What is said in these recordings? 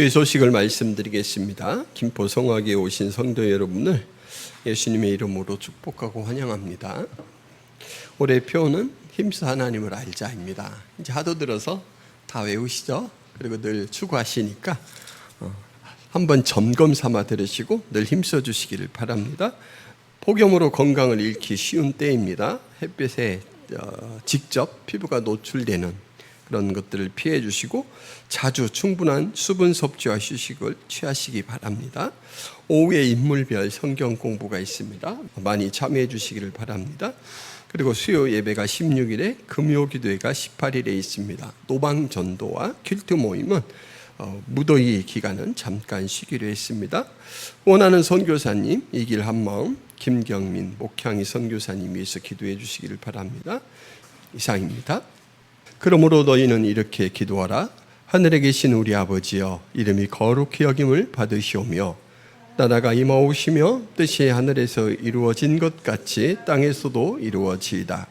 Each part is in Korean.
복의 소식을 말씀드리겠습니다. 김포 성화교에 오신 성도 여러분을 예수님의 이름으로 축복하고 환영합니다. 올해 표어는 힘써 하나님을 알자입니다. 이제 하도 들어서 다 외우시죠? 그리고 늘 추구하시니까 한번 점검 삼아 들으시고 늘 힘써 주시기를 바랍니다. 폭염으로 건강을 잃기 쉬운 때입니다. 햇볕에 직접 피부가 노출되는 그런 것들을 피해 주시고 자주 충분한 수분 섭취와 휴식을 취하시기 바랍니다. 오후에 인물별 성경 공부가 있습니다. 많이 참여해 주시기를 바랍니다. 그리고 수요 예배가 16일에 금요 기도회가 18일에 있습니다. 노방 전도와 퀼트 모임은 무더위 기간은 잠깐 쉬기로 했습니다. 원하는 선교사님 이 길 한마음 김경민 목향이 선교사님 위해서 기도해 주시기를 바랍니다. 이상입니다. 그러므로 너희는 이렇게 기도하라. 하늘에 계신 우리 아버지여, 이름이 거룩히 여김을 받으시오며 나라가 임하오시며 뜻이 하늘에서 이루어진 것 같이 땅에서도 이루어지이다.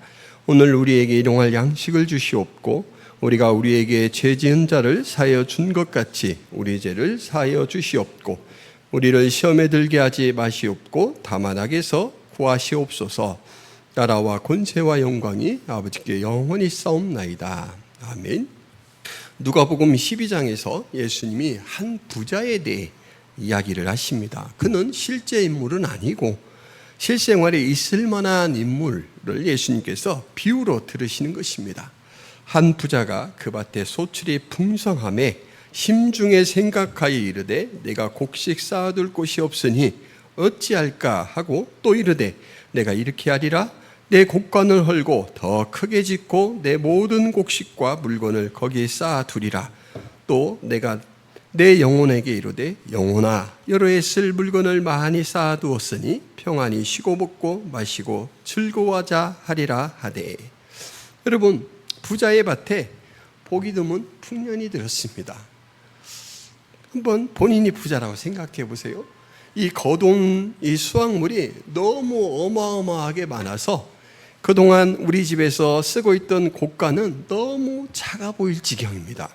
오늘 우리에게 일용할 양식을 주시옵고 우리가 우리에게 죄 지은 자를 사하여 준 것 같이 우리 죄를 사하여 주시옵고 우리를 시험에 들게 하지 마시옵고 다만 악에서 구하시옵소서. 나라와 권세와 영광이 아버지께 영원히 싸움나이다. 아멘. 누가복음 12장에서 예수님이 한 부자에 대해 이야기를 하십니다. 그는 실제 인물은 아니고 실생활에 있을 만한 인물을 예수님께서 비유로 들으시는 것입니다. 한 부자가 그 밭에 소출이 풍성함에 심중에 생각하여 이르되 내가 곡식 쌓아둘 곳이 없으니 어찌할까 하고 또 이르되 내가 이렇게 하리라. 내 곡간을 헐고 더 크게 짓고 내 모든 곡식과 물건을 거기에 쌓아두리라. 또 내가 내 영혼에게 이르되 영혼아 여러 해 쓸 물건을 많이 쌓아두었으니 평안히 쉬고 먹고 마시고 즐거워하자 하리라 하되. 여러분, 부자의 밭에 보기 드문 풍년이 들었습니다. 한번 본인이 부자라고 생각해 보세요. 이 거둔 이 수확물이 너무 어마어마하게 많아서 그동안 우리 집에서 쓰고 있던 곡간은 너무 작아 보일 지경입니다.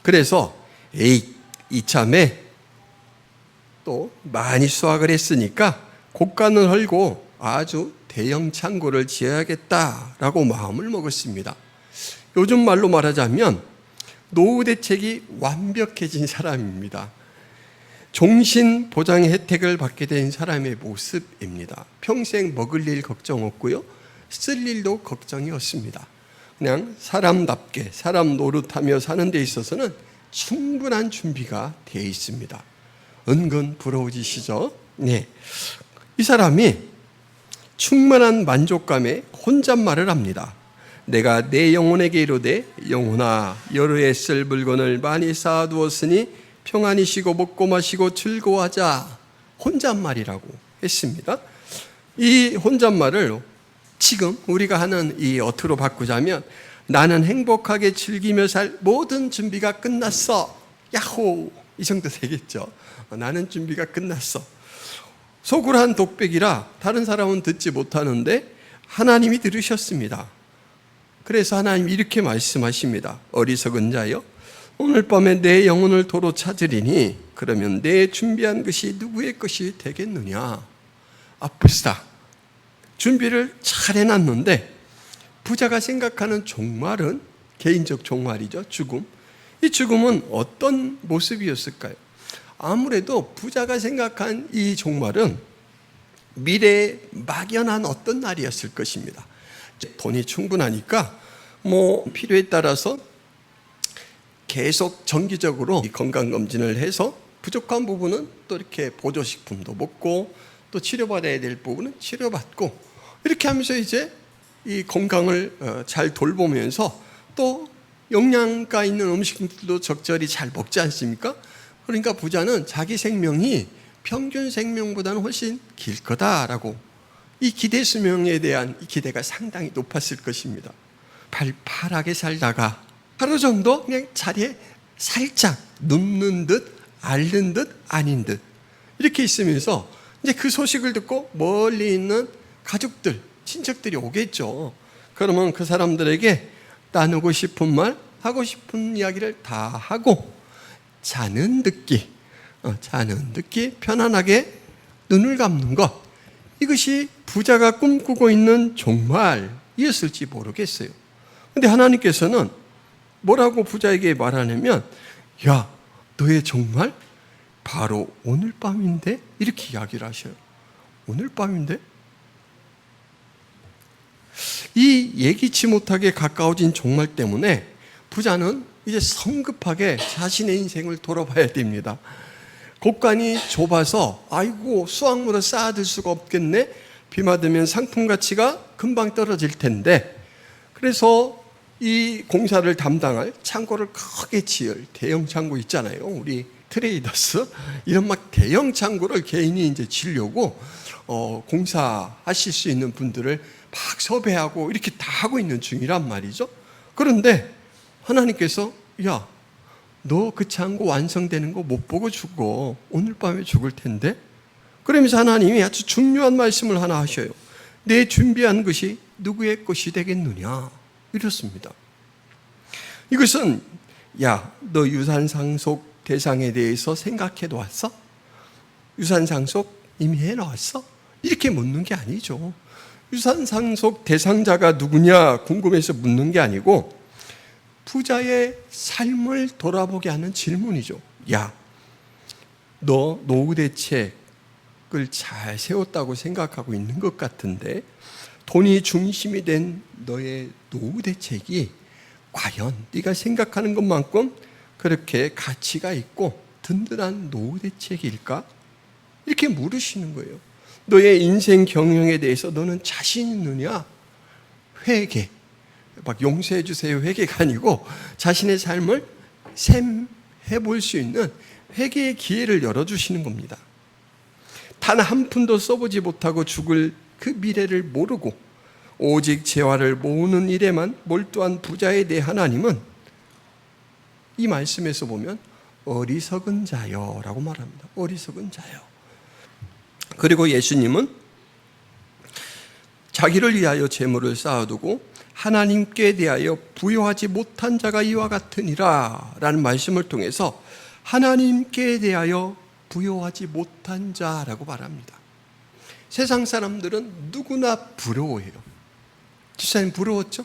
그래서 이참에 또 많이 수확을 했으니까 곡간을 헐고 아주 대형 창고를 지어야겠다라고 마음을 먹었습니다. 요즘 말로 말하자면 노후 대책이 완벽해진 사람입니다. 종신 보장의 혜택을 받게 된 사람의 모습입니다. 평생 먹을 일 걱정 없고요. 쓸 일도 걱정이 없습니다. 그냥 사람답게 사람 노릇하며 사는 데 있어서는 충분한 준비가 되어 있습니다. 은근 부러워지시죠? 네. 이 사람이 충만한 만족감에 혼잣말을 합니다. 내가 내 영혼에게 이르되 영혼아 여러 해 쓸 물건을 많이 쌓아두었으니 평안히 쉬고 먹고 마시고 즐거워하자. 혼잣말이라고 했습니다. 이 혼잣말을 지금 우리가 하는 이 어투로 바꾸자면 나는 행복하게 즐기며 살 모든 준비가 끝났어. 야호! 이 정도 되겠죠. 나는 준비가 끝났어. 속을 한 독백이라 다른 사람은 듣지 못하는데 하나님이 들으셨습니다. 그래서 하나님이 이렇게 말씀하십니다. 어리석은 자여, 오늘 밤에 내 영혼을 도로 찾으리니 그러면 내 준비한 것이 누구의 것이 되겠느냐. 아프시다. 준비를 잘 해놨는데 부자가 생각하는 종말은 개인적 종말이죠. 죽음. 이 죽음은 어떤 모습이었을까요? 아무래도 부자가 생각한 이 종말은 미래에 막연한 어떤 날이었을 것입니다. 돈이 충분하니까 필요에 따라서 계속 정기적으로 건강검진을 해서 부족한 부분은 또 이렇게 보조식품도 먹고 또 치료받아야 될 부분은 치료받고 이렇게 하면서 이제 이 건강을 잘 돌보면서 또 영양가 있는 음식들도 적절히 잘 먹지 않습니까? 그러니까 부자는 자기 생명이 평균 생명보다는 훨씬 길 거다라고 이 기대 수명에 대한 이 기대가 상당히 높았을 것입니다. 팔팔하게 살다가 하루 정도 그냥 자리에 살짝 눕는 듯 앓는 듯 아닌 듯 이렇게 있으면서 이제 그 소식을 듣고 멀리 있는 가족들, 친척들이 오겠죠. 그러면 그 사람들에게 나누고 싶은 말, 하고 싶은 이야기를 다 하고 자는 듣기, 편안하게 눈을 감는 것, 이것이 부자가 꿈꾸고 있는 종말이었을지 모르겠어요. 근데 하나님께서는 뭐라고 부자에게 말하냐면, 야, 너의 종말 바로 오늘 밤인데? 이렇게 이야기를 하셔요. 오늘 밤인데? 이 예기치 못하게 가까워진 종말 때문에 부자는 이제 성급하게 자신의 인생을 돌아봐야 됩니다. 곳간이 좁아서 아이고 수확물을 쌓아둘 수가 없겠네. 비 맞으면 상품 가치가 금방 떨어질 텐데, 그래서 이 공사를 담당할 창고를 크게 지을 대형 창고 있잖아요. 우리 트레이더스 이런 막 대형 창고를 개인이 이제 지려고 공사하실 수 있는 분들을 막 섭외하고 이렇게 다 하고 있는 중이란 말이죠. 그런데 하나님께서 야, 너 그 창고 완성되는 거 못 보고 죽어. 오늘 밤에 죽을 텐데. 그러면서 하나님이 아주 중요한 말씀을 하나 하셔요. 내 준비한 것이 누구의 것이 되겠느냐, 이렇습니다. 이것은 야, 너 유산상속 대상에 대해서 생각해 놓았어? 유산상속 이미 해놓았어? 이렇게 묻는 게 아니죠. 유산상속 대상자가 누구냐 궁금해서 묻는 게 아니고 부자의 삶을 돌아보게 하는 질문이죠. 야, 너 노후 대책을 잘 세웠다고 생각하고 있는 것 같은데 돈이 중심이 된 너의 노후 대책이 과연 네가 생각하는 것만큼 그렇게 가치가 있고 든든한 노후 대책일까? 이렇게 물으시는 거예요. 너의 인생 경영에 대해서 너는 자신 있느냐? 회개, 막 용서해 주세요 회개가 아니고 자신의 삶을 샘해 볼 수 있는 회개의 기회를 열어주시는 겁니다. 단 한 푼도 써보지 못하고 죽을 그 미래를 모르고 오직 재화를 모으는 일에만 몰두한 부자에 대해 하나님은 이 말씀에서 보면 어리석은 자여 라고 말합니다. 어리석은 자여. 그리고 예수님은 자기를 위하여 재물을 쌓아두고 하나님께 대하여 부여하지 못한 자가 이와 같으니라 라는 말씀을 통해서 하나님께 대하여 부여하지 못한 자라고 말합니다. 세상 사람들은 누구나 부러워해요. 집사님 부러웠죠?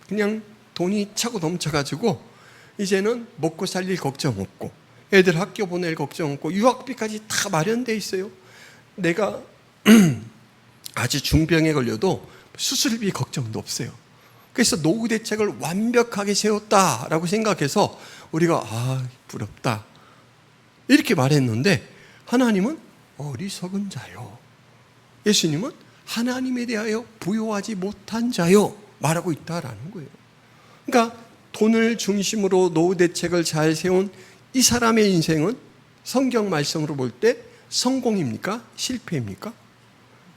그냥 돈이 차고 넘쳐가지고 이제는 먹고 살 일 걱정 없고 애들 학교 보낼 걱정 없고 유학비까지 다 마련돼 있어요. 내가 아주 중병에 걸려도 수술비 걱정도 없어요. 그래서 노후 대책을 완벽하게 세웠다라고 생각해서 우리가 부럽다 이렇게 말했는데 하나님은 어리석은 자요. 예수님은 하나님에 대하여 부여하지 못한 자요 말하고 있다라는 거예요. 그러니까 돈을 중심으로 노후 대책을 잘 세운 이 사람의 인생은 성경 말씀으로 볼 때 성공입니까? 실패입니까?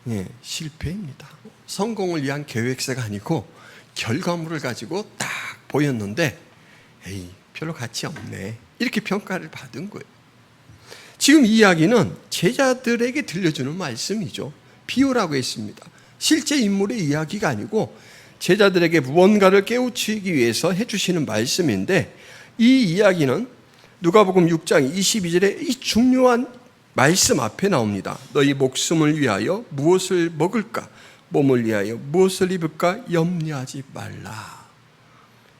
예, 실패입니다. 성공을 위한 계획서가 아니고 결과물을 가지고 딱 보였는데 에이, 별로 가치 없네 이렇게 평가를 받은 거예요. 지금 이 이야기는 제자들에게 들려주는 말씀이죠. 비유라고 했습니다. 실제 인물의 이야기가 아니고 제자들에게 무언가를 깨우치기 위해서 해주시는 말씀인데 이 이야기는 누가복음 6장 22절에 이 중요한 말씀 앞에 나옵니다. 너희 목숨을 위하여 무엇을 먹을까? 몸을 위하여 무엇을 입을까? 염려하지 말라.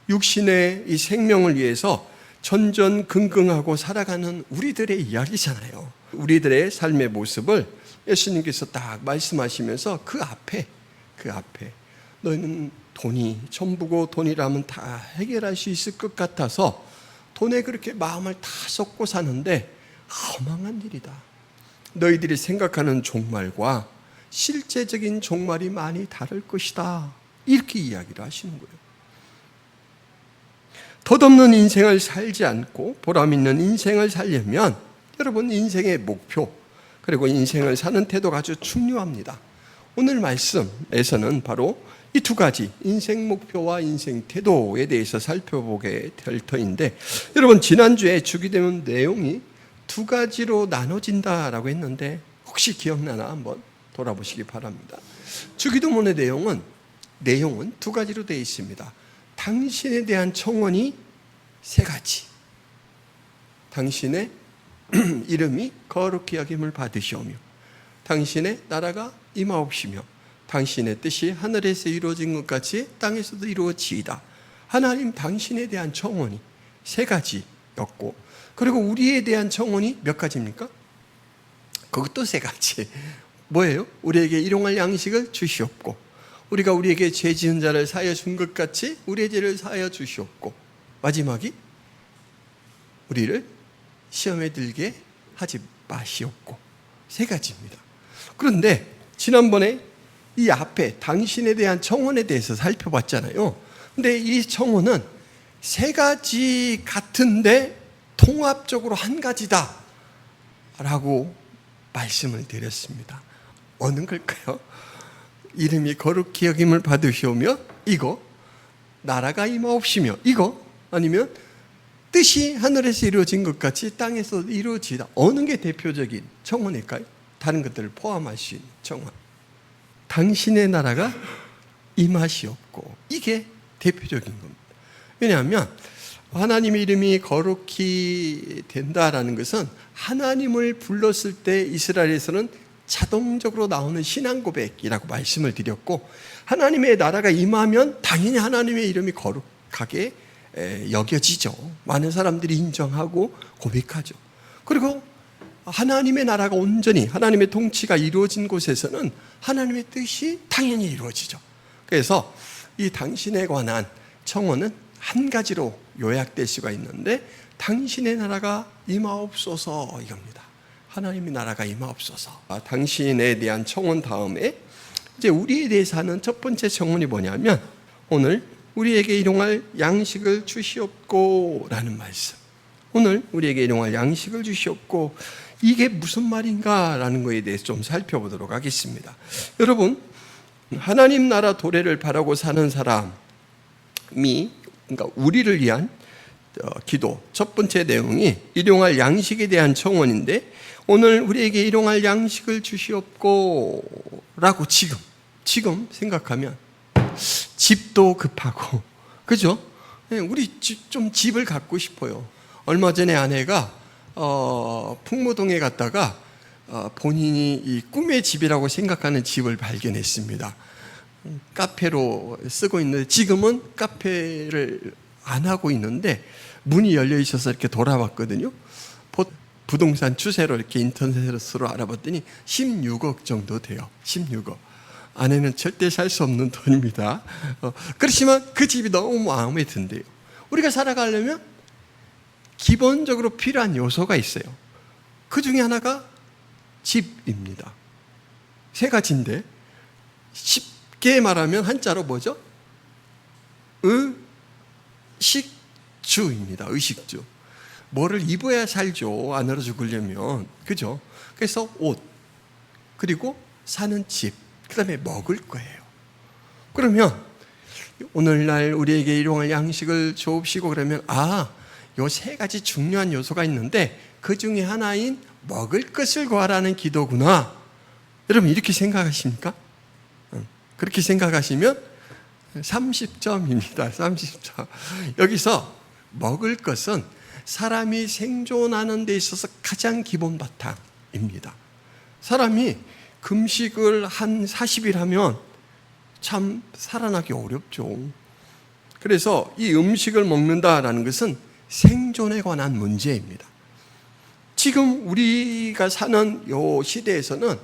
육신의 이 생명을 위해서 전전긍긍하고 살아가는 우리들의 이야기잖아요. 우리들의 삶의 모습을 예수님께서 딱 말씀하시면서 그 앞에 너희는 돈이 전부고 돈이라면 다 해결할 수 있을 것 같아서 돈에 그렇게 마음을 다 쏟고 사는데 허망한 일이다. 너희들이 생각하는 종말과 실제적인 종말이 많이 다를 것이다. 이렇게 이야기를 하시는 거예요. 덧없는 인생을 살지 않고 보람 있는 인생을 살려면 여러분 인생의 목표 그리고 인생을 사는 태도가 아주 중요합니다. 오늘 말씀에서는 바로 이 두 가지 인생 목표와 인생 태도에 대해서 살펴보게 될 터인데 여러분 지난주에 주기도문 내용이 두 가지로 나눠진다라고 했는데 혹시 기억나나 한번 돌아보시기 바랍니다. 주기도문의 내용은 두 가지로 되어 있습니다. 당신에 대한 청원이 세 가지, 당신의 이름이 거룩히 여김을 받으시오며 당신의 나라가 임하옵시며 당신의 뜻이 하늘에서 이루어진 것 같이 땅에서도 이루어지이다. 하나님 당신에 대한 청원이 세 가지였고, 그리고 우리에 대한 청원이 몇 가지입니까? 그것도 세 가지. 뭐예요? 우리에게 일용할 양식을 주시옵고, 우리가 우리에게 죄 지은 자를 사하여 준 것 같이 우리의 죄를 사하여 주시옵고, 마지막이 우리를 시험에 들게 하지 마시옵고. 세 가지입니다. 그런데 지난번에 이 앞에 당신에 대한 청원에 대해서 살펴봤잖아요. 근데 이 청원은 세 가지 같은데 통합적으로 한 가지다 라고 말씀을 드렸습니다. 어느 걸까요? 이름이 거룩히 여김을 받으시오며, 이거 나라가 임하옵시며, 이거 아니면 뜻이 하늘에서 이루어진 것 같이 땅에서 이루어지다. 어느 게 대표적인 청원일까요? 다른 것들을 포함할 수 있는 청원. 당신의 나라가 임하시옵고, 이게 대표적인 겁니다. 왜냐하면 하나님의 이름이 거룩히 된다라는 것은 하나님을 불렀을 때 이스라엘에서는 자동적으로 나오는 신앙 고백이라고 말씀을 드렸고, 하나님의 나라가 임하면 당연히 하나님의 이름이 거룩하게 여겨지죠. 많은 사람들이 인정하고 고백하죠. 그리고 하나님의 나라가 온전히 하나님의 통치가 이루어진 곳에서는 하나님의 뜻이 당연히 이루어지죠. 그래서 이 당신에 관한 청원은 한 가지로 요약될 수가 있는데, 당신의 나라가 임하옵소서, 이겁니다. 하나님의 나라가 임하옵소서. 당신에 대한 청원 다음에 이제 우리에 대해서 하는 첫 번째 청원이 뭐냐면, 오늘 우리에게 일용할 양식을 주시옵고 라는 말씀. 오늘 우리에게 일용할 양식을 주시옵고, 이게 무슨 말인가 라는 것에 대해서 좀 살펴보도록 하겠습니다. 여러분, 하나님 나라 도래를 바라고 사는 사람이, 그러니까 우리를 위한 기도 첫 번째 내용이 일용할 양식에 대한 청원인데, 오늘 우리에게 일용할 양식을 주시옵고 라고 지금 생각하면 집도 급하고, 그죠? 우리 좀 집을 갖고 싶어요. 얼마 전에 아내가 풍무동에 갔다가 본인이 이 꿈의 집이라고 생각하는 집을 발견했습니다. 카페로 쓰고 있는데, 지금은 카페를 안 하고 있는데 문이 열려 있어서 이렇게 돌아봤거든요. 부동산 추세로 이렇게 인터넷으로 알아봤더니 16억 정도 돼요. 16억. 아내는 절대 살 수 없는 돈입니다. 그렇지만 그 집이 너무 마음에 든대요. 우리가 살아가려면 기본적으로 필요한 요소가 있어요. 그 중에 하나가 집입니다. 세 가지인데, 쉽게 말하면 한자로 뭐죠? 의식주입니다. 의식주. 뭐를 입어야 살죠. 안 얼어 죽으려면. 그죠? 그래서 옷, 그리고 사는 집, 그 다음에 먹을 거예요. 그러면 오늘날 우리에게 일용할 양식을 주옵시고 그러면, 요 세 가지 중요한 요소가 있는데 그 중에 하나인 먹을 것을 구하라는 기도구나. 여러분, 이렇게 생각하십니까? 그렇게 생각하시면 30점입니다. 30점. 여기서 먹을 것은 사람이 생존하는 데 있어서 가장 기본 바탕입니다. 사람이 금식을 한 40일 하면 참 살아나기 어렵죠. 그래서 이 음식을 먹는다라는 것은 생존에 관한 문제입니다. 지금 우리가 사는 이 시대에서는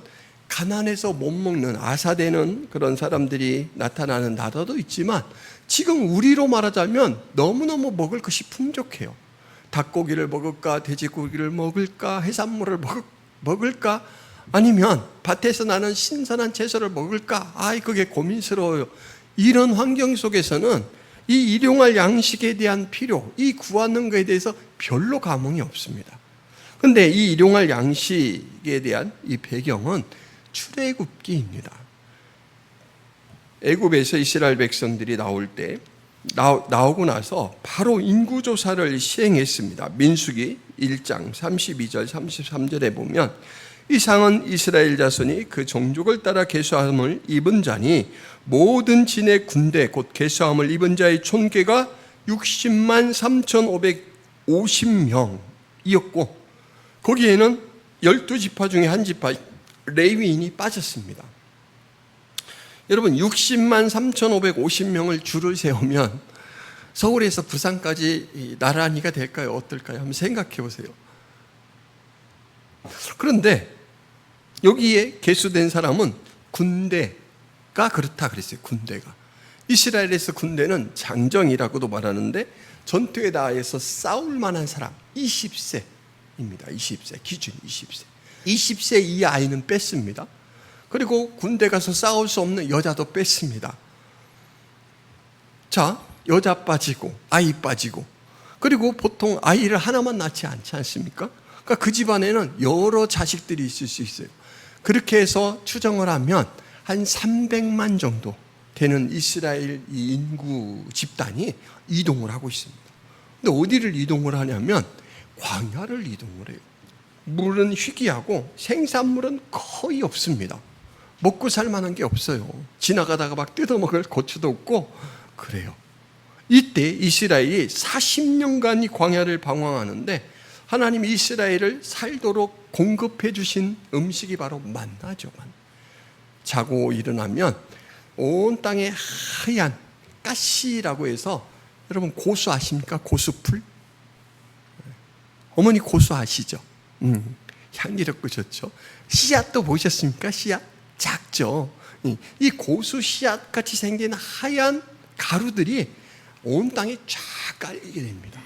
가난해서 못 먹는, 아사되는 그런 사람들이 나타나는 나라도 있지만, 지금 우리로 말하자면 너무너무 먹을 것이 풍족해요. 닭고기를 먹을까, 돼지고기를 먹을까, 해산물을 먹을까, 아니면 밭에서 나는 신선한 채소를 먹을까, 그게 고민스러워요. 이런 환경 속에서는 이 일용할 양식에 대한 필요, 이 구하는 것에 대해서 별로 감흥이 없습니다. 그런데 이 일용할 양식에 대한 이 배경은 출애굽기입니다. 애굽에서 이스라엘 백성들이 나올 때 나오고 나서 바로 인구조사를 시행했습니다. 민수기 1장 32절 33절에 보면, 이상은 이스라엘 자손이 그 종족을 따라 계수함을 입은 자니 모든 진의 군대 곧 계수함을 입은 자의 총계가 60만 3,550 이었고 거기에는 12지파 중에 한 지파 레위인이 빠졌습니다. 여러분 60만 3,550명을 줄을 세우면 서울에서 부산까지 나란히가 될까요? 어떨까요? 한번 생각해 보세요. 그런데 여기에 계수된 사람은 군대가 그렇다 그랬어요. 군대가. 이스라엘에서 군대는 장정이라고도 말하는데 전투에 나가서 싸울 만한 사람 20세입니다. 20세 기준 20세. 20세 이 아이는 뺐습니다. 그리고 군대 가서 싸울 수 없는 여자도 뺐습니다. 자, 여자 빠지고 아이 빠지고 그리고 보통 아이를 하나만 낳지 않지 않습니까? 그러니까 그 집안에는 여러 자식들이 있을 수 있어요. 그렇게 해서 추정을 하면 한 300만 정도 되는 이스라엘 인구 집단이 이동을 하고 있습니다. 근데 어디를 이동을 하냐면 광야를 이동을 해요. 물은 희귀하고 생산물은 거의 없습니다. 먹고 살 만한 게 없어요. 지나가다가 막 뜯어먹을 고추도 없고 그래요. 이때 이스라엘이 40년간 이 광야를 방황하는데 하나님이 이스라엘을 살도록 공급해 주신 음식이 바로 만나죠. 자고 일어나면 온 땅에 하얀 가시라고 해서 여러분 고수 아십니까? 고수풀? 어머니 고수 아시죠? 향기롭고 좋죠. 씨앗도 보셨습니까? 씨앗 작죠. 이 고수 씨앗 같이 생긴 하얀 가루들이 온 땅에 쫙 깔리게 됩니다.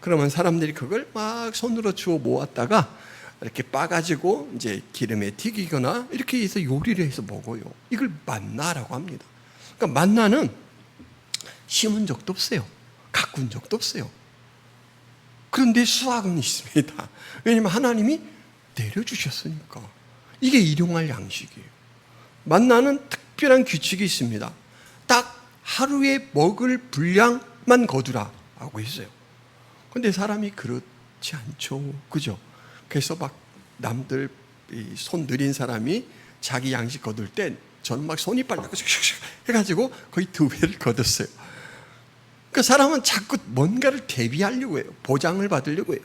그러면 사람들이 그걸 막 손으로 주워 모았다가 이렇게 빻아가지고 이제 기름에 튀기거나 이렇게 해서 요리를 해서 먹어요. 이걸 만나라고 합니다. 그러니까 만나는 심은 적도 없어요. 가꾼 적도 없어요. 그런데 수확은 있습니다. 왜냐하면 하나님이 내려주셨으니까. 이게 일용할 양식이에요. 만나는 특별한 규칙이 있습니다. 딱 하루에 먹을 분량만 거두라고 했어요. 그런데 사람이 그렇지 않죠. 그죠? 그래서 막 남들 손 느린 사람이 자기 양식 거둘 때 저는 막 손이 빨라고 해가지고 거의 2배를 거뒀어요. 그 사람은 자꾸 뭔가를 대비하려고 해요. 보장을 받으려고 해요.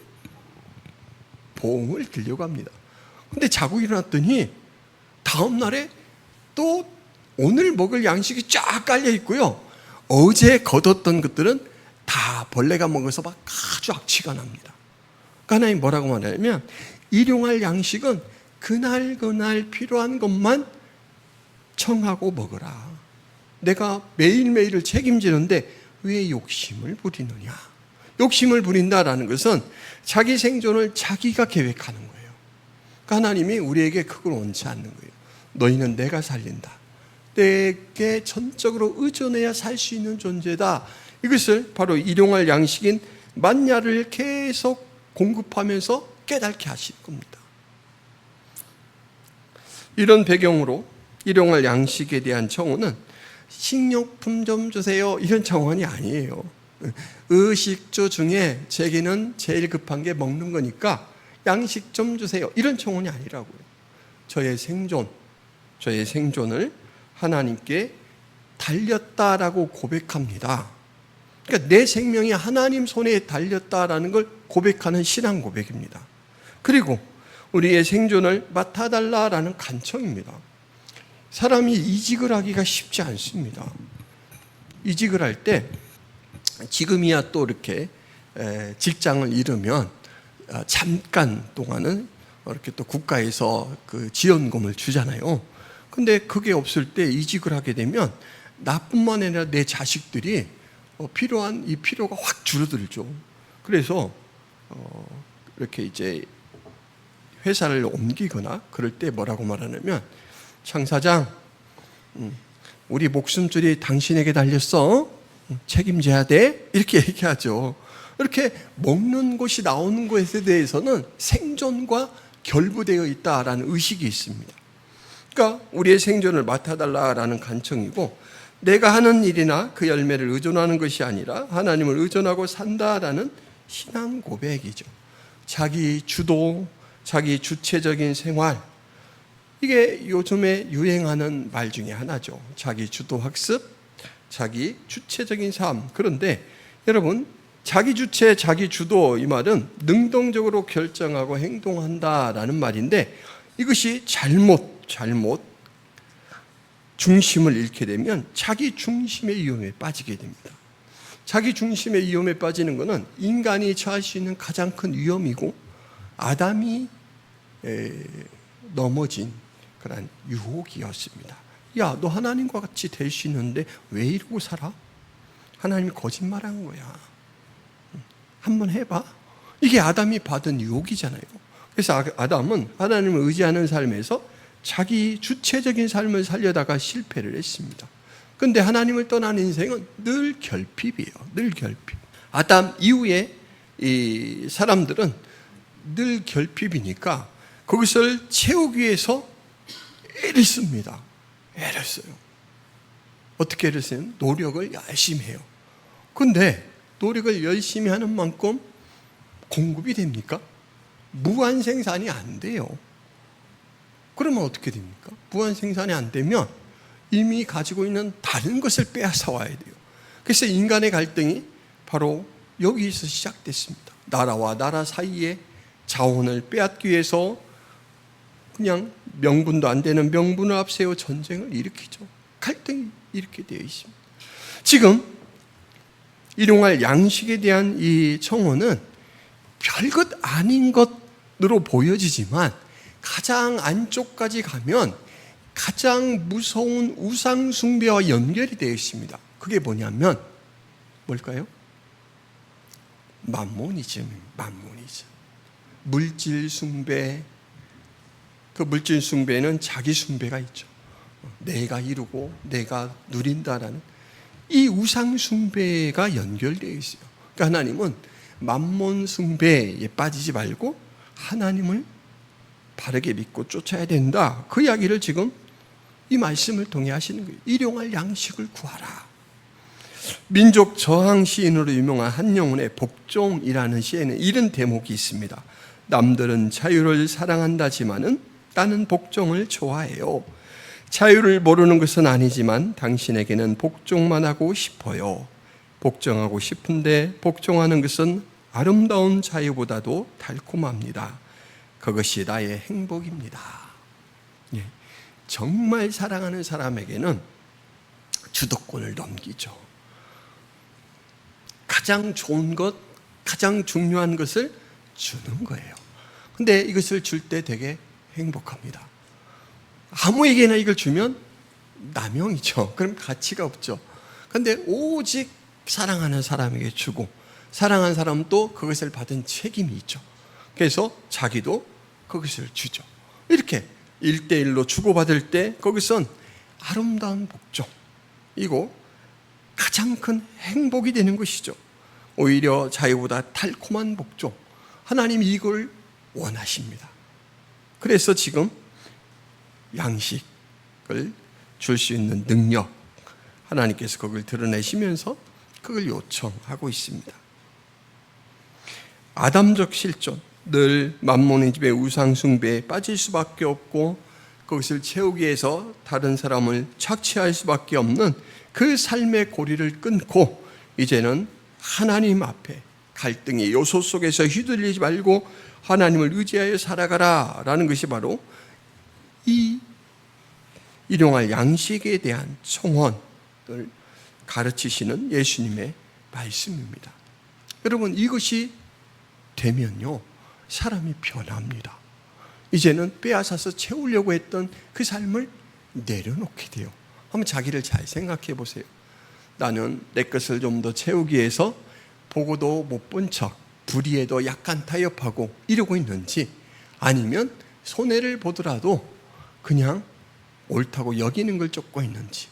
보응을 들려고 합니다. 근데 자고 일어났더니 다음 날에 또 오늘 먹을 양식이 쫙 깔려 있고요. 어제 거뒀던 것들은 다 벌레가 먹어서 막 아주 악취가 납니다. 그러니까 하나님 뭐라고 말하냐면 일용할 양식은 그날 필요한 것만 청하고 먹어라. 내가 매일매일을 책임지는데 왜 욕심을 부리느냐. 욕심을 부린다라는 것은 자기 생존을 자기가 계획하는 거예요. 그러니까 하나님이 우리에게 그걸 원치 않는 거예요. 너희는 내가 살린다. 내게 전적으로 의존해야 살 수 있는 존재다. 이것을 바로 일용할 양식인 만냐를 계속 공급하면서 깨닫게 하실 겁니다. 이런 배경으로 일용할 양식에 대한 청원은 식료품 좀 주세요 이런 청원이 아니에요. 의식주 중에 제게는 제일 급한 게 먹는 거니까 양식 좀 주세요 이런 청원이 아니라고요. 저의 생존을 하나님께 달렸다라고 고백합니다. 그러니까 내 생명이 하나님 손에 달렸다라는 걸 고백하는 신앙 고백입니다. 그리고 우리의 생존을 맡아달라라는 간청입니다. 사람이 이직을 하기가 쉽지 않습니다. 이직을 할 때 지금이야 또 이렇게 직장을 잃으면 잠깐 동안은 이렇게 또 국가에서 그 지원금을 주잖아요. 근데 그게 없을 때 이직을 하게 되면 나뿐만 아니라 내 자식들이 필요한 이 필요가 확 줄어들죠. 그래서 이렇게 이제 회사를 옮기거나 그럴 때 뭐라고 말하냐면 장 사장, 우리 목숨줄이 당신에게 달렸어. 책임져야 돼. 이렇게 얘기하죠. 이렇게 먹는 것이 나오는 것에 대해서는 생존과 결부되어 있다라는 의식이 있습니다. 그러니까 우리의 생존을 맡아달라라는 간청이고 내가 하는 일이나 그 열매를 의존하는 것이 아니라 하나님을 의존하고 산다라는 신앙 고백이죠. 자기 주도, 자기 주체적인 생활, 이게 요즘에 유행하는 말 중에 하나죠. 자기 주도 학습, 자기 주체적인 삶. 그런데 여러분 자기 주체, 자기 주도, 이 말은 능동적으로 결정하고 행동한다라는 말인데, 이것이 잘못 중심을 잃게 되면 자기 중심의 위험에 빠지게 됩니다. 자기 중심의 위험에 빠지는 것은 인간이 처할 수 있는 가장 큰 위험이고, 아담이 넘어진 그런 유혹이었습니다. 야, 너 하나님과 같이 될 수 있는데 왜 이러고 살아? 하나님이 거짓말한 거야. 한번 해봐. 이게 아담이 받은 유혹이잖아요. 그래서 아담은 하나님을 의지하는 삶에서 자기 주체적인 삶을 살려다가 실패를 했습니다. 그런데 하나님을 떠난 인생은 늘 결핍이에요. 늘 결핍. 아담 이후에 이 사람들은 늘 결핍이니까 그것을 채우기 위해서 애를 씁니다. 애를 써요. 어떻게 애를 써요? 노력을 열심히 해요. 그런데 노력을 열심히 하는 만큼 공급이 됩니까? 무한 생산이 안 돼요. 그러면 어떻게 됩니까? 무한 생산이 안 되면 이미 가지고 있는 다른 것을 빼앗아 와야 돼요. 그래서 인간의 갈등이 바로 여기서 시작됐습니다. 나라와 나라 사이에 자원을 빼앗기 위해서 그냥 명분도 안 되는 명분을 앞세워 전쟁을 일으키죠. 갈등이 이렇게 되어 있습니다. 지금 일용할 양식에 대한 이 청혼은 별것 아닌 것으로 보여지지만 가장 안쪽까지 가면 가장 무서운 우상 숭배와 연결이 되어 있습니다. 그게 뭐냐면 뭘까요? 만모니즘입니다. 물질 숭배. 그 물질 숭배는 자기 숭배가 있죠. 내가 이루고 내가 누린다라는 이 우상 숭배가 연결되어 있어요. 그러니까 하나님은 만몬 숭배에 빠지지 말고 하나님을 바르게 믿고 쫓아야 된다. 그 이야기를 지금 이 말씀을 통해 하시는 거예요. 일용할 양식을 구하라. 민족 저항 시인으로 유명한 한영훈의 복종이라는 시에는 이런 대목이 있습니다. 남들은 자유를 사랑한다지만은 나는 복종을 좋아해요. 자유를 모르는 것은 아니지만 당신에게는 복종만 하고 싶어요. 복종하고 싶은데 복종하는 것은 아름다운 자유보다도 달콤합니다. 그것이 나의 행복입니다. 예, 정말 사랑하는 사람에게는 주도권을 넘기죠. 가장 좋은 것, 가장 중요한 것을 주는 거예요. 근데 이것을 줄 때 되게 행복합니다. 아무에게나 이걸 주면 남용이죠. 그럼 가치가 없죠. 그런데 오직 사랑하는 사람에게 주고 사랑하는 사람도 그것을 받은 책임이 있죠. 그래서 자기도 그것을 주죠. 이렇게 1대1로 주고받을 때 거기선 아름다운 복종이고 가장 큰 행복이 되는 것이죠. 오히려 자유보다 달콤한 복종. 하나님이 이걸 원하십니다. 그래서 지금 양식을 줄 수 있는 능력, 하나님께서 그걸 드러내시면서 그걸 요청하고 있습니다. 아담적 실존, 늘 만모니즘의 우상숭배에 빠질 수밖에 없고 그것을 채우기 위해서 다른 사람을 착취할 수밖에 없는 그 삶의 고리를 끊고 이제는 하나님 앞에 갈등의 요소 속에서 휘둘리지 말고 하나님을 의지하여 살아가라 라는 것이 바로 이 일용할 양식에 대한 청혼을 가르치시는 예수님의 말씀입니다. 여러분, 이것이 되면요 사람이 변합니다. 이제는 빼앗아서 채우려고 했던 그 삶을 내려놓게 돼요. 한번 자기를 잘 생각해 보세요. 나는 내 것을 좀 더 채우기 위해서 보고도 못 본 척 불의에도 약간 타협하고 이러고 있는지, 아니면 손해를 보더라도 그냥 옳다고 여기는 걸 쫓고 있는지.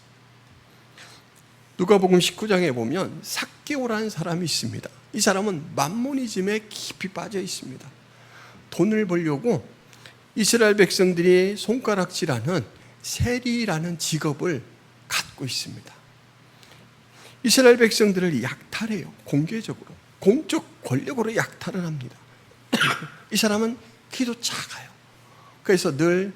누가복음 19장에 보면 삭개오라는 사람이 있습니다. 이 사람은 만모니즘에 깊이 빠져 있습니다. 돈을 벌려고 이스라엘 백성들이 손가락질하는 세리라는 직업을 갖고 있습니다. 이스라엘 백성들을 약탈해요. 공개적으로 공적 권력으로 약탈을 합니다. 이 사람은 키도 작아요. 그래서 늘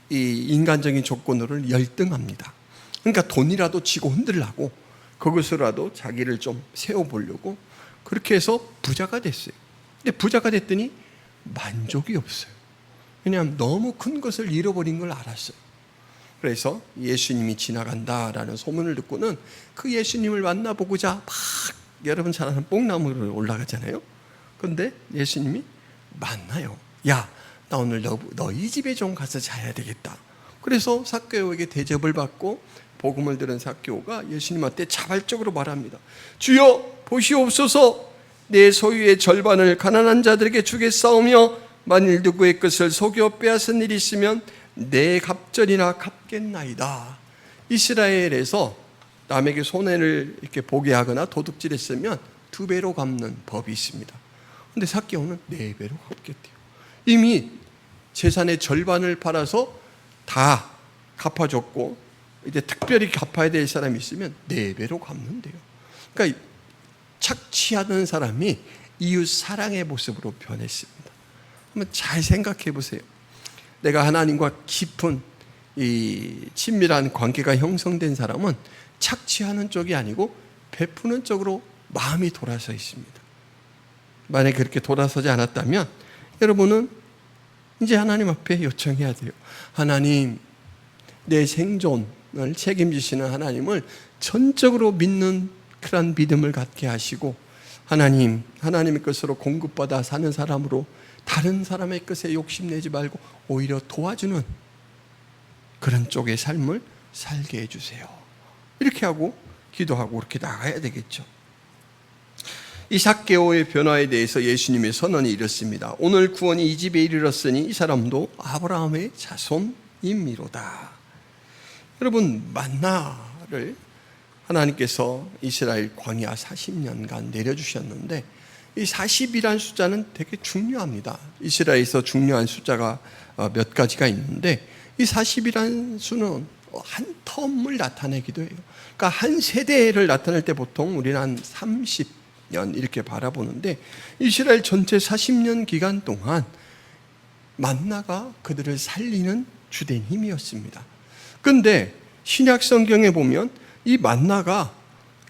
이 인간적인 조건으로 열등합니다. 그러니까 돈이라도 쥐고 흔들라고 거기서라도 자기를 좀 세워보려고 그렇게 해서 부자가 됐어요. 근데 부자가 됐더니 만족이 없어요. 왜냐하면 너무 큰 것을 잃어버린 걸 알았어요. 그래서 예수님이 지나간다라는 소문을 듣고는 그 예수님을 만나보고자 막 여러분 잘 아는 뽕나무로 올라가잖아요. 그런데 예수님이 만나요. 야, 나 오늘 너희 집에 좀 가서 자야 되겠다. 그래서 삭개오에게 대접을 받고 복음을 들은 삭개오가 예수님한테 자발적으로 말합니다. 주여 보시옵소서, 내 소유의 절반을 가난한 자들에게 주겠사오며 만일 누구의 것을 속여 빼앗은 일이 있으면 내 갑절이나 갚겠나이다. 이스라엘에서 남에게 손해를 이렇게 보게 하거나 도둑질했으면 2배로 갚는 법이 있습니다. 그런데 삭개오는 4배로 갚겠대요. 이미 재산의 절반을 팔아서 다 갚아줬고 이제 특별히 갚아야 될 사람이 있으면 4배로 갚는데요. 그러니까 착취하는 사람이 이웃 사랑의 모습으로 변했습니다. 한번 잘 생각해 보세요. 내가 하나님과 깊은 이 친밀한 관계가 형성된 사람은 착취하는 쪽이 아니고 베푸는 쪽으로 마음이 돌아서 있습니다. 만약에 그렇게 돌아서지 않았다면 여러분은 이제 하나님 앞에 요청해야 돼요. 하나님, 내 생존을 책임지시는 하나님을 전적으로 믿는 그런 믿음을 갖게 하시고 하나님의 것으로 공급받아 사는 사람으로 다른 사람의 것에 욕심내지 말고 오히려 도와주는 그런 쪽의 삶을 살게 해주세요. 이렇게 하고 기도하고 그렇게 나가야 되겠죠. 이 삭개오의 변화에 대해서 예수님의 선언이 이렇습니다. 오늘 구원이 이 집에 이르렀으니 이 사람도 아브라함의 자손임이로다. 여러분, 만나를 하나님께서 이스라엘 광야 40년간 내려주셨는데 이 40이란 숫자는 되게 중요합니다. 이스라엘에서 중요한 숫자가 몇 가지가 있는데 이 40이란 수는 한 텀을 나타내기도 해요. 그러니까 한 세대를 나타낼 때 보통 우리는 한 30년 이렇게 바라보는데 이스라엘 전체 40년 기간 동안 만나가 그들을 살리는 주된 힘이었습니다. 그런데 신약 성경에 보면 이 만나가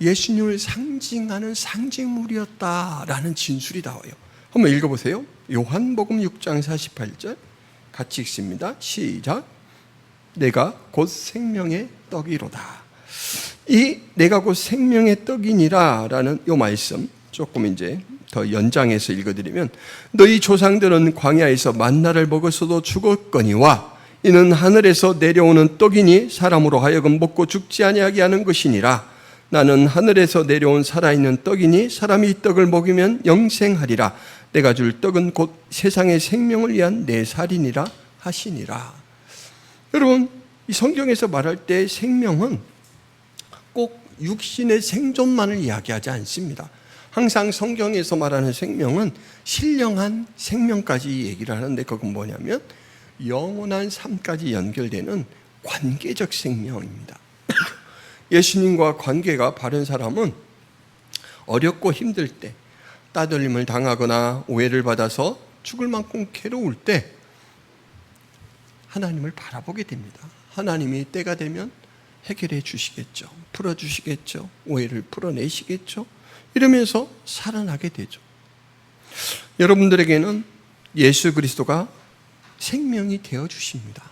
예수님을 상징하는 상징물이었다라는 진술이 나와요. 한번 읽어보세요. 요한복음 6장 48절 같이 읽습니다. 시작. 내가 곧 생명의 떡이로다. 이 내가 곧 생명의 떡이니라 라는 이 말씀 조금 이제 더 연장해서 읽어드리면 너희 조상들은 광야에서 만나를 먹었어도 죽었거니와 이는 하늘에서 내려오는 떡이니 사람으로 하여금 먹고 죽지 아니하게 하는 것이니라. 나는 하늘에서 내려온 살아있는 떡이니 사람이 이 떡을 먹으면 영생하리라. 내가 줄 떡은 곧 세상의 생명을 위한 내 살이니라 하시니라. 여러분, 이 성경에서 말할 때 생명은 꼭 육신의 생존만을 이야기하지 않습니다. 항상 성경에서 말하는 생명은 신령한 생명까지 얘기를 하는데 그건 뭐냐면 영원한 삶까지 연결되는 관계적 생명입니다. 예수님과 관계가 바른 사람은 어렵고 힘들 때, 따돌림을 당하거나 오해를 받아서 죽을 만큼 괴로울 때 하나님을 바라보게 됩니다. 하나님이 때가 되면 해결해 주시겠죠. 풀어주시겠죠. 오해를 풀어내시겠죠. 이러면서 살아나게 되죠. 여러분들에게는 예수 그리스도가 생명이 되어 주십니다.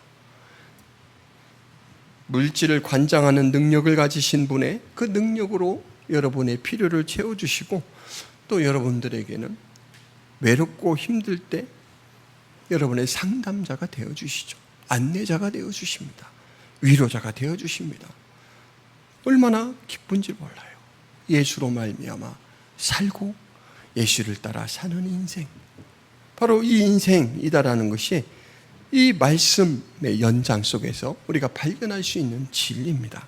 물질을 관장하는 능력을 가지신 분의 그 능력으로 여러분의 필요를 채워주시고 또 여러분들에게는 외롭고 힘들 때 여러분의 상담자가 되어주시죠. 안내자가 되어주십니다. 위로자가 되어주십니다. 얼마나 기쁜지 몰라요. 예수로 말미암아 살고 예수를 따라 사는 인생, 바로 이 인생이다라는 것이 이 말씀의 연장 속에서 우리가 발견할 수 있는 진리입니다.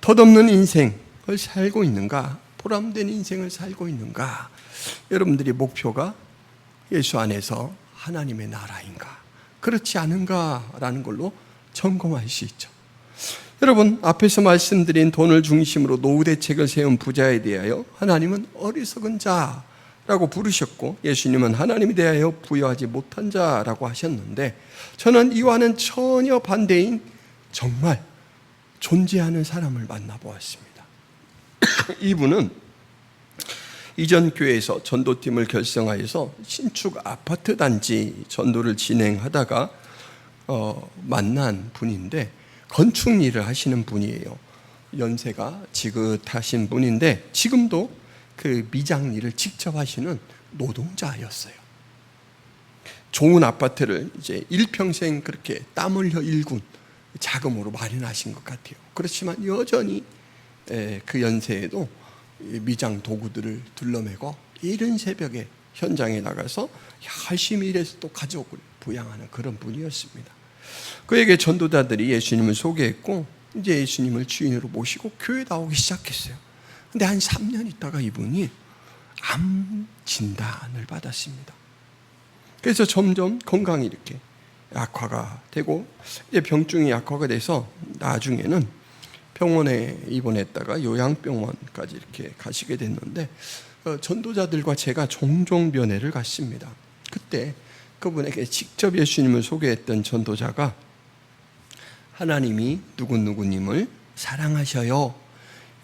덧없는 인생을 살고 있는가? 보람된 인생을 살고 있는가? 여러분들의 목표가 예수 안에서 하나님의 나라인가? 그렇지 않은가라는 걸로 점검할 수 있죠. 여러분, 앞에서 말씀드린 돈을 중심으로 노후 대책을 세운 부자에 대하여 하나님은 어리석은 자라고 부르셨고 예수님은 하나님에 대하여 부여하지 못한 자라고 하셨는데 저는 이와는 전혀 반대인 정말 존재하는 사람을 만나보았습니다. 이분은 이전 교회에서 전도팀을 결성하여서 신축 아파트 단지 전도를 진행하다가 만난 분인데, 건축 일을 하시는 분이에요. 연세가 지긋하신 분인데 지금도 그 미장 일을 직접 하시는 노동자였어요. 좋은 아파트를 이제 일평생 그렇게 땀 흘려 일군 자금으로 마련하신 것 같아요. 그렇지만 여전히 그 연세에도 미장 도구들을 둘러매고 이른 새벽에 현장에 나가서 열심히 일해서 또 가족을 부양하는 그런 분이었습니다. 그에게 전도자들이 예수님을 소개했고 이제 예수님을 주인으로 모시고 교회 나오기 시작했어요. 근데 한 3년 있다가 이분이 암 진단을 받았습니다. 그래서 점점 건강이 이렇게 악화가 되고 이제 병증이 악화가 돼서 나중에는 병원에 입원했다가 요양병원까지 이렇게 가시게 됐는데, 전도자들과 제가 종종 면회를 갔습니다. 그때 그분에게 직접 예수님을 소개했던 전도자가 하나님이 누구누구님을 사랑하셔요.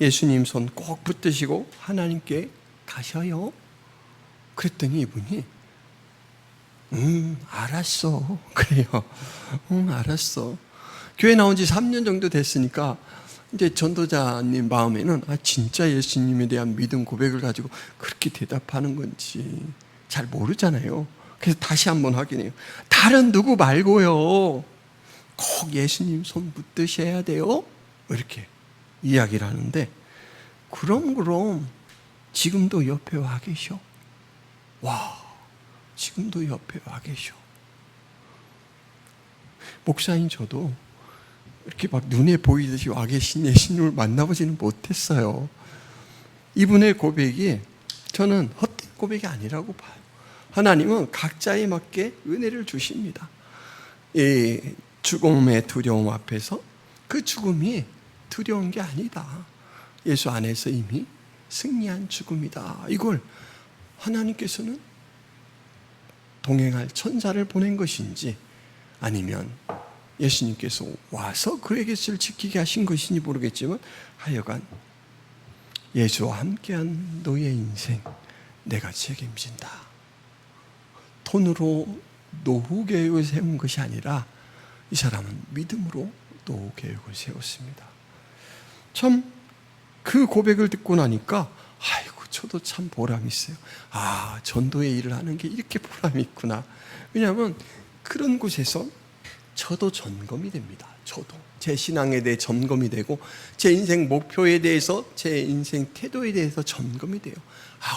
예수님 손 꼭 붙드시고 하나님께 가셔요. 그랬더니 이분이 알았어. 그래요. 알았어. 교회 나온 지 3년 정도 됐으니까 이제 전도자님 마음에는 진짜 예수님에 대한 믿음 고백을 가지고 그렇게 대답하는 건지 잘 모르잖아요. 그래서 다시 한번 확인해요. 다른 누구 말고요, 꼭 예수님 손 붙드셔야 돼요. 이렇게 이야기를 하는데, 그럼 지금도 옆에 와 계셔. 와, 지금도 옆에 와 계셔. 목사인 저도 이렇게 막 눈에 보이듯이 와 계신 예수님을 만나보지는 못했어요. 이분의 고백이 저는 헛된 고백이 아니라고 봐요. 하나님은 각자에 맞게 은혜를 주십니다. 이 죽음의 두려움 앞에서 그 죽음이 두려운 게 아니다. 예수 안에서 이미 승리한 죽음이다. 이걸 하나님께서는 동행할 천사를 보낸 것인지 아니면 예수님께서 와서 그의 곁을 지키게 하신 것인지 모르겠지만, 하여간 예수와 함께한 너의 인생 내가 책임진다. 돈으로 노후 계획을 세운 것이 아니라 이 사람은 믿음으로 노후 계획을 세웠습니다. 참 그 고백을 듣고 나니까 아이고 저도 참 보람이 있어요. 전도의 일을 하는 게 이렇게 보람이 있구나. 왜냐하면 그런 곳에서 저도 점검이 됩니다. 저도 제 신앙에 대해 점검이 되고 제 인생 목표에 대해서, 제 인생 태도에 대해서 점검이 돼요.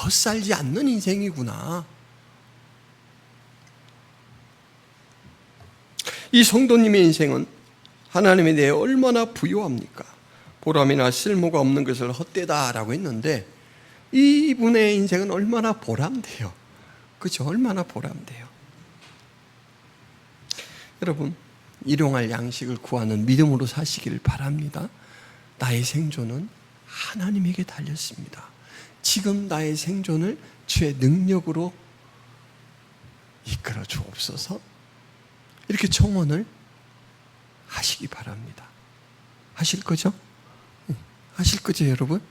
헛살지 않는 인생이구나. 이 성도님의 인생은 하나님에 대해 얼마나 부유합니까? 보람이나 쓸모가 없는 것을 헛되다라고 했는데, 이분의 인생은 얼마나 보람돼요. 그렇죠? 얼마나 보람돼요. 여러분, 일용할 양식을 구하는 믿음으로 사시기를 바랍니다. 나의 생존은 하나님에게 달렸습니다. 지금 나의 생존을 주의 능력으로 이끌어 주옵소서. 이렇게 청원을 하시기 바랍니다. 하실 거죠? 하실 거죠, 여러분?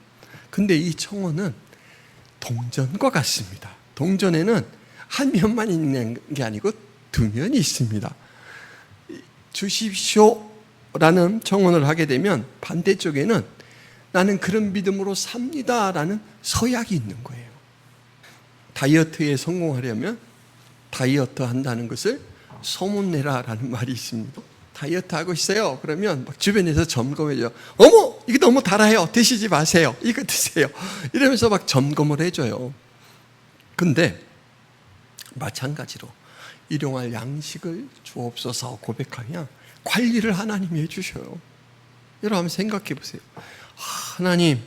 근데 이 청원은 동전과 같습니다. 동전에는 한 면만 있는 게 아니고 두 면이 있습니다. 주십시오라는 청원을 하게 되면 반대쪽에는 나는 그런 믿음으로 삽니다라는 서약이 있는 거예요. 다이어트에 성공하려면 다이어트 한다는 것을 소문내라라는 말이 있습니다. 다이어트 하고 있어요. 그러면 막 주변에서 점검해줘요. 어머, 이거 너무 달아요. 드시지 마세요. 이거 드세요. 이러면서 막 점검을 해줘요. 근데 마찬가지로 일용할 양식을 주옵소서 고백하면 관리를 하나님이 해주셔요. 여러분 한번 생각해 보세요. 하나님,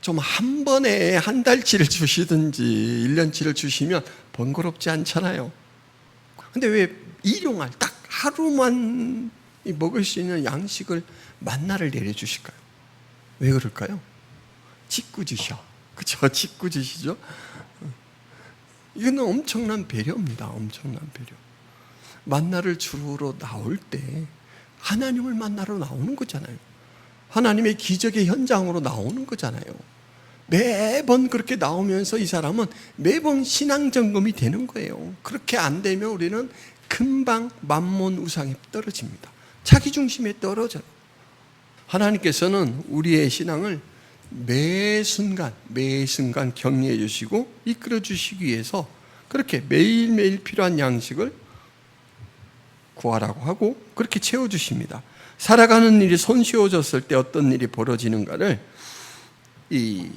좀 한 번에 한 달치를 주시든지 1년치를 주시면 번거롭지 않잖아요. 근데 왜 일용할 딱 하루만 먹을 수 있는 양식을 만나를 내려주실까요? 왜 그럴까요? 짓궂으셔. 그렇죠? 짓궂으시죠? 이거는 엄청난 배려입니다. 엄청난 배려. 만나를 주러 나올 때 하나님을 만나러 나오는 거잖아요. 하나님의 기적의 현장으로 나오는 거잖아요. 매번 그렇게 나오면서 이 사람은 매번 신앙 점검이 되는 거예요. 그렇게 안 되면 우리는 금방 만몬 우상에 떨어집니다. 자기 중심에 떨어져요. 하나님께서는 우리의 신앙을 매 순간 격려해 주시고 이끌어 주시기 위해서 그렇게 매일매일 필요한 양식을 구하라고 하고 그렇게 채워주십니다. 살아가는 일이 손쉬워졌을 때 어떤 일이 벌어지는가를 이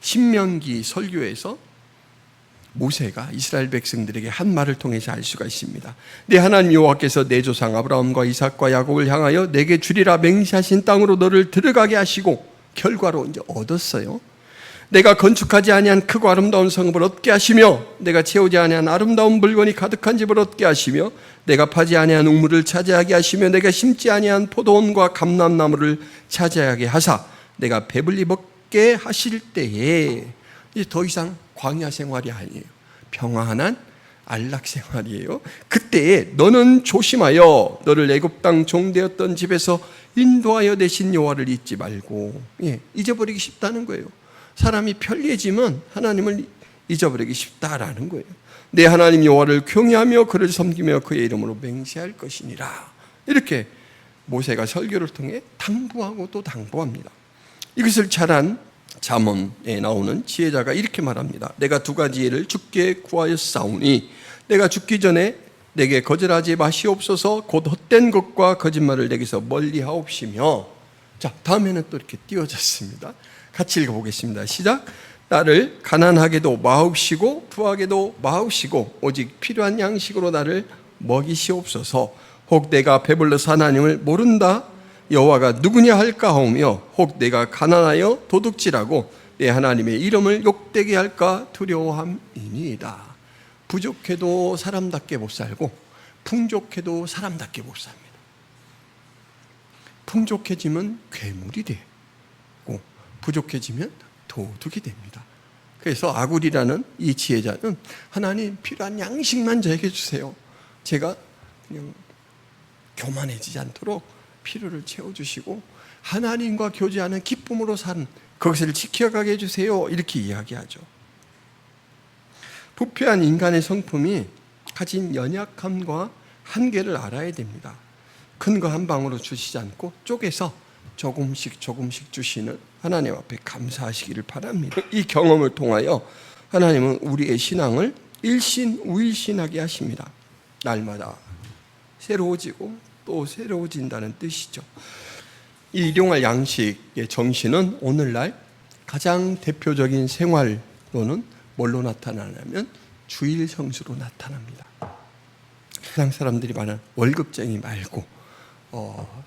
신명기 설교에서 모세가 이스라엘 백성들에게 한 말을 통해서 알 수가 있습니다. 내 하나님 여호와께서 내 조상 아브라함과 이삭과 야곱을 향하여 내게 주리라 맹세하신 땅으로 너를 들어가게 하시고, 결과로 이제 얻었어요. 내가 건축하지 아니한 크고 아름다운 성읍을 얻게 하시며, 내가 채우지 아니한 아름다운 물건이 가득한 집을 얻게 하시며, 내가 파지 아니한 우물을 차지하게 하시며, 내가 심지 아니한 포도원과 감람나무를 차지하게 하사 내가 배불리 먹게 하실 때에, 이제 더 이상 광야 생활이 아니에요. 평안한 안락 생활이에요. 그때에 너는 조심하여 너를 애굽 땅 종되었던 집에서 인도하여 내신 여호와를 잊지 말고, 잊어버리기 쉽다는 거예요. 사람이 편리해지면 하나님을 잊어버리기 쉽다라는 거예요. 내 하나님 여호와를 경외하며 그를 섬기며 그의 이름으로 맹세할 것이니라. 이렇게 모세가 설교를 통해 당부하고 또 당부합니다. 이것을 잘한 잠언에 나오는 지혜자가 이렇게 말합니다. 내가 두 가지 일을 주께 구하였사오니 내가 죽기 전에 내게 거절하지 마시옵소서. 곧 헛된 것과 거짓말을 내게서 멀리하옵시며. 자, 다음에는 또 이렇게 띄워졌습니다. 같이 읽어보겠습니다. 시작. 나를 가난하게도 마옵시고 부하게도 마옵시고 오직 필요한 양식으로 나를 먹이시옵소서. 혹 내가 배불러서 하나님을 모른다 여호와가 누구냐 할까 하오며, 혹 내가 가난하여 도둑질하고 내 하나님의 이름을 욕되게 할까 두려워함이니이다. 부족해도 사람답게 못 살고 풍족해도 사람답게 못 삽니다. 풍족해지면 괴물이 되고 부족해지면 도둑이 됩니다. 그래서 아굴이라는 이 지혜자는 하나님 필요한 양식만 저에게 주세요. 제가 그냥 교만해지지 않도록 필요를 채워주시고 하나님과 교제하는 기쁨으로 사는 그것을 지켜가게 해주세요. 이렇게 이야기하죠. 부패한 인간의 성품이 가진 연약함과 한계를 알아야 됩니다. 큰 거 한 방으로 주시지 않고 쪼개서 조금씩 주시는 하나님 앞에 감사하시기를 바랍니다. 이 경험을 통하여 하나님은 우리의 신앙을 일신우일신하게 하십니다. 날마다 새로워지고 또 새로워진다는 뜻이죠. 이 일용할 양식의 정신은 오늘날 가장 대표적인 생활로는 뭘로 나타나냐면 주일 성수로 나타납니다. 세상 사람들이 말하는 월급쟁이 말고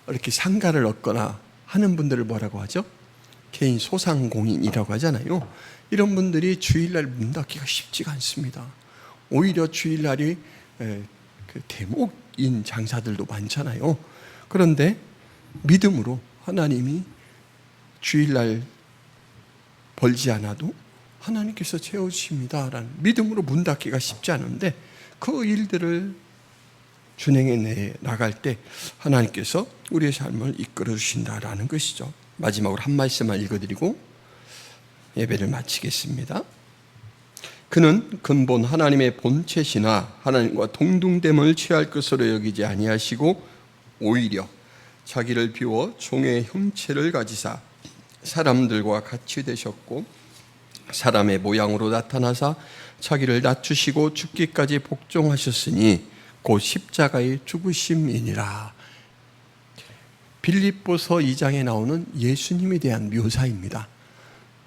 이렇게 상가를 얻거나 하는 분들을 뭐라고 하죠? 개인 소상공인이라고 하잖아요. 이런 분들이 주일날 문 닫기가 쉽지가 않습니다. 오히려 주일날이 대목인 장사들도 많잖아요. 그런데 믿음으로 하나님이 주일날 벌지 않아도 하나님께서 채워주십니다라는 믿음으로 문 닫기가 쉽지 않은데, 그 일들을 준행해 나갈 때 하나님께서 우리의 삶을 이끌어 주신다라는 것이죠. 마지막으로 한 말씀만 읽어드리고 예배를 마치겠습니다. 그는 근본 하나님의 본체시나 하나님과 동등됨을 취할 것으로 여기지 아니하시고 오히려 자기를 비워 종의 형체를 가지사 사람들과 같이 되셨고 사람의 모양으로 나타나사 자기를 낮추시고 죽기까지 복종하셨으니 곧 십자가의 죽으심이니라. 빌립보서 2장에 나오는 예수님에 대한 묘사입니다.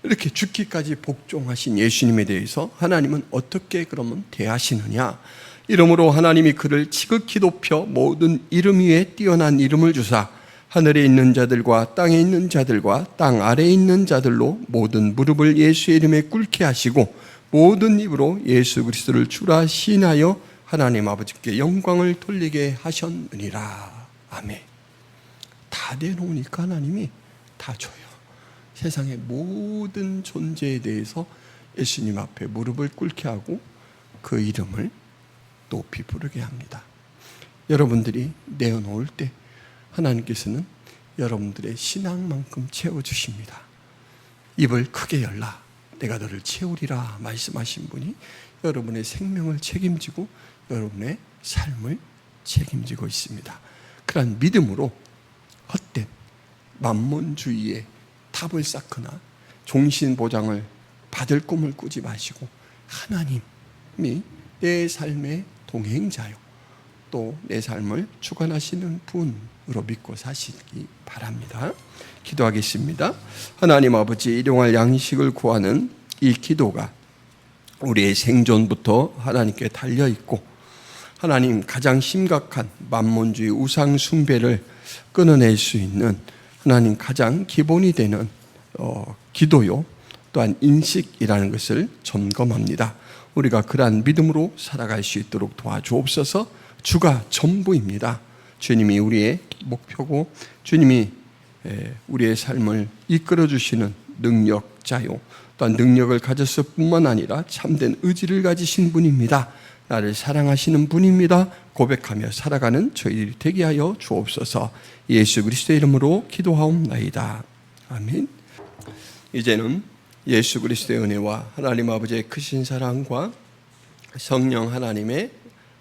이렇게 죽기까지 복종하신 예수님에 대해서 하나님은 어떻게 그러면 대하시느냐? 이러므로 하나님이 그를 지극히 높여 모든 이름 위에 뛰어난 이름을 주사 하늘에 있는 자들과 땅에 있는 자들과 땅 아래에 있는 자들로 모든 무릎을 예수의 이름에 꿇게 하시고 모든 입으로 예수 그리스도를 주라 시인하여 하나님 아버지께 영광을 돌리게 하셨느니라. 아멘. 다 내놓으니까 하나님이 다 줘요. 세상의 모든 존재에 대해서 예수님 앞에 무릎을 꿇게 하고 그 이름을 높이 부르게 합니다. 여러분들이 내어놓을 때 하나님께서는 여러분들의 신앙만큼 채워주십니다. 입을 크게 열라 내가 너를 채우리라 말씀하신 분이 여러분의 생명을 책임지고 여러분의 삶을 책임지고 있습니다. 그러한 믿음으로 헛된 만몬주의에 탑을 쌓거나 종신보장을 받을 꿈을 꾸지 마시고 하나님이 내 삶의 동행자요 또 내 삶을 주관하시는 분으로 믿고 사시기 바랍니다. 기도하겠습니다. 하나님 아버지, 일용할 양식을 구하는 이 기도가 우리의 생존부터 하나님께 달려있고 하나님 가장 심각한 만몬주의 우상 숭배를 끊어낼 수 있는 하나님 가장 기본이 되는 기도요 또한 인식이라는 것을 점검합니다. 우리가 그러한 믿음으로 살아갈 수 있도록 도와주옵소서. 주가 전부입니다. 주님이 우리의 목표고 주님이 우리의 삶을 이끌어 주시는 능력자요 또한 능력을 가졌을 뿐만 아니라 참된 의지를 가지신 분입니다. 나를 사랑하시는 분입니다. 고백하며 살아가는 저희들이 되게 하여 주옵소서. 예수 그리스도의 이름으로 기도하옵나이다. 아멘. 이제는 예수 그리스도의 은혜와 하나님 아버지의 크신 사랑과 성령 하나님의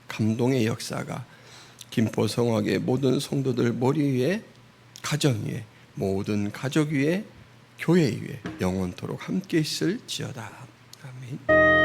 감동의 역사가 김포성악의 모든 성도들 머리 위에, 가정 위에, 모든 가족 위에, 교회 위에 영원토록 함께 있을지어다. 아멘.